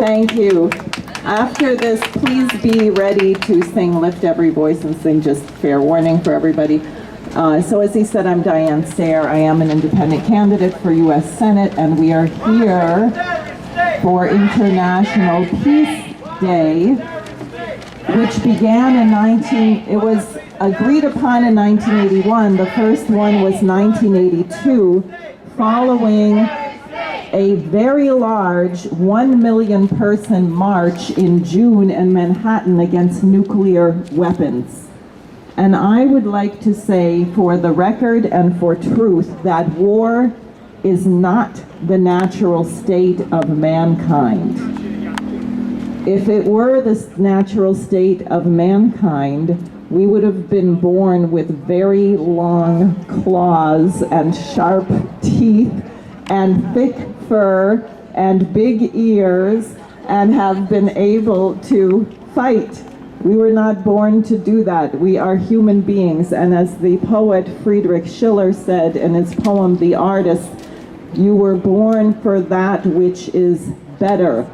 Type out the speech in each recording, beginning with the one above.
Thank you. After this, please be ready to sing Lift Every Voice and sing, just fair warning for everybody. So as he said, I'm Diane Sayre. I am an independent candidate for U.S. Senate, and we are here for International Peace Day, which began in it was agreed upon in 1981. The first one was 1982, following a very large 1 million person march in June in Manhattan against nuclear weapons. And I would like to say, for the record and for truth, that war is not the natural state of mankind. If it were the natural state of mankind, we would have been born with very long claws and sharp teeth and thick fur and big ears and have been able to fight. We were not born to do that. We are human beings, and as the poet Friedrich Schiller said in his poem, The Artist, you were born for that which is better.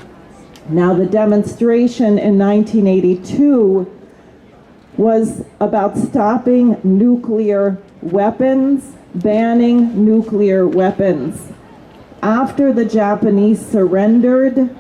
Now, the demonstration in 1982 was about stopping nuclear weapons, banning nuclear weapons. After the Japanese surrendered,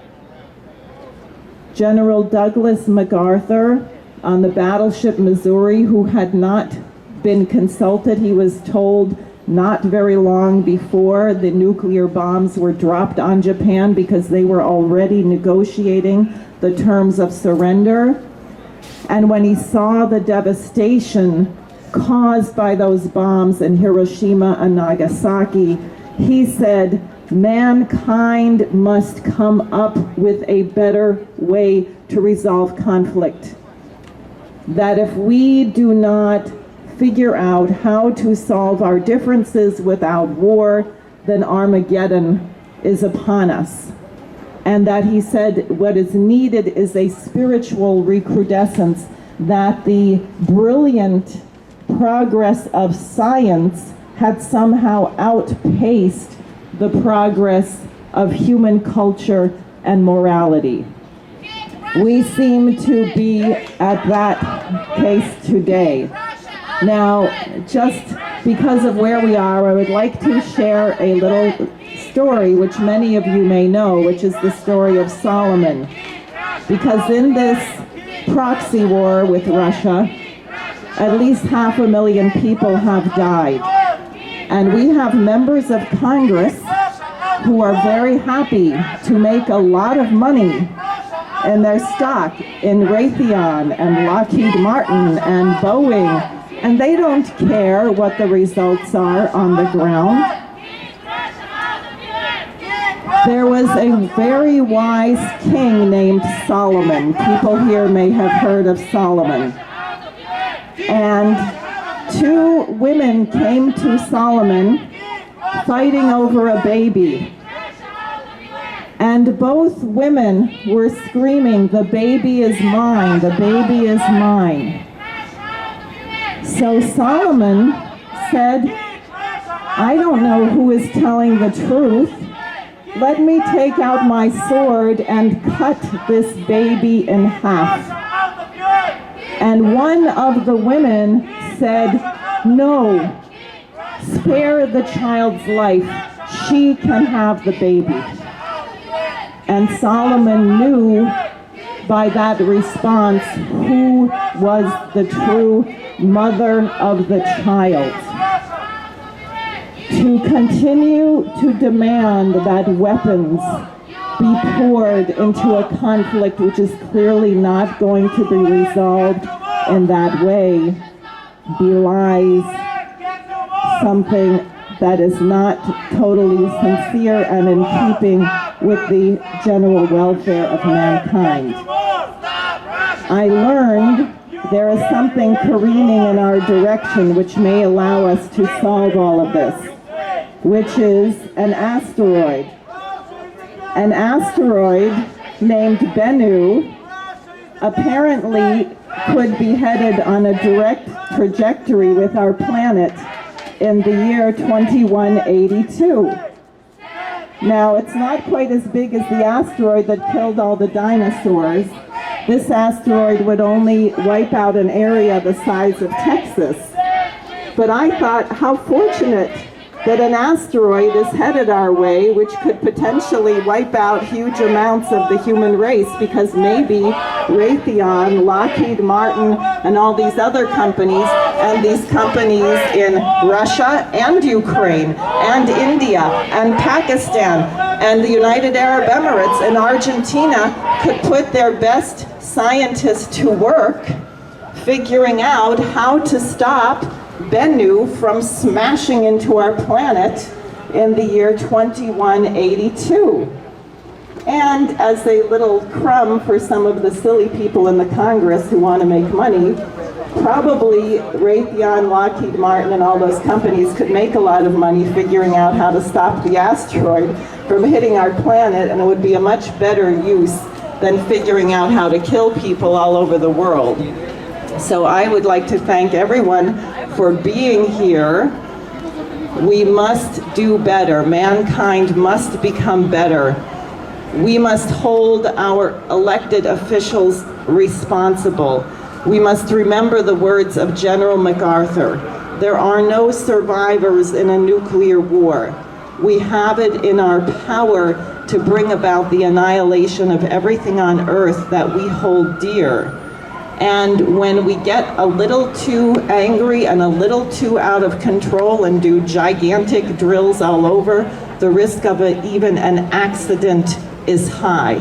General Douglas MacArthur on the battleship Missouri, who had not been consulted, he was told not very long before the nuclear bombs were dropped on Japan because they were already negotiating the terms of surrender. And when he saw the devastation caused by those bombs in Hiroshima and Nagasaki, he said, mankind must come up with a better way to resolve conflict. That if we do not figure out how to solve our differences without war, then Armageddon is upon us. And that he said what is needed is a spiritual recrudescence, that the brilliant progress of science had somehow outpaced the progress of human culture and morality. We seem to be at that case today. Now, just because of where we are, I would like to share a little story which many of you may know, which is the story of Solomon. Because in this proxy war with Russia, at least 500,000 people have died. And we have members of Congress who are very happy to make a lot of money in their stock in Raytheon and Lockheed Martin and Boeing, and they don't care what the results are on the ground. There was a very wise king named Solomon. People here may have heard of Solomon. And 2 women came to Solomon fighting over a baby. And both women were screaming, "The baby is mine, the baby is mine." So Solomon said, "I don't know who is telling the truth. Let me take out my sword and cut this baby in half." And one of the women said, "No, spare the child's life. She can have the baby." And Solomon knew by that response who was the true mother of the child. To continue to demand that weapons be poured into a conflict which is clearly not going to be resolved in that way belies something that is not totally sincere and in keeping with the general welfare of mankind. I learned there is something careening in our direction which may allow us to solve all of this, which is an asteroid. An asteroid named Bennu apparently could be headed on a direct trajectory with our planet in the year 2182. Now, it's not quite as big as the asteroid that killed all the dinosaurs. This asteroid would only wipe out an area the size of Texas. But I thought, how fortunate that an asteroid is headed our way, which could potentially wipe out huge amounts of the human race, because maybe Raytheon, Lockheed Martin, and all these other companies, and these companies in Russia and Ukraine and India and Pakistan and the United Arab Emirates and Argentina could put their best scientists to work figuring out how to stop Bennu from smashing into our planet in the year 2182. And as a little crumb for some of the silly people in the Congress who want to make money, probably Raytheon, Lockheed Martin, and all those companies could make a lot of money figuring out how to stop the asteroid from hitting our planet, and it would be a much better use than figuring out how to kill people all over the world. So I would like to thank everyone for being here. We must do better. Mankind must become better. We must hold our elected officials responsible. We must remember the words of General MacArthur. There are no survivors in a nuclear war. We have it in our power to bring about the annihilation of everything on Earth that we hold dear. And when we get a little too angry and a little too out of control and do gigantic drills all over, the risk of even an accident is high.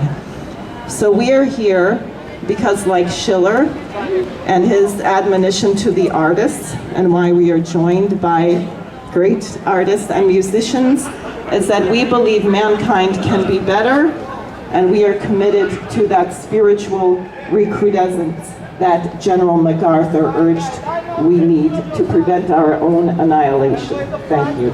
So we are here because, like Schiller and his admonition to the artists, and why we are joined by great artists and musicians, is that we believe mankind can be better, and we are committed to that spiritual recrudescence that General MacArthur urged we need to prevent our own annihilation. Thank you.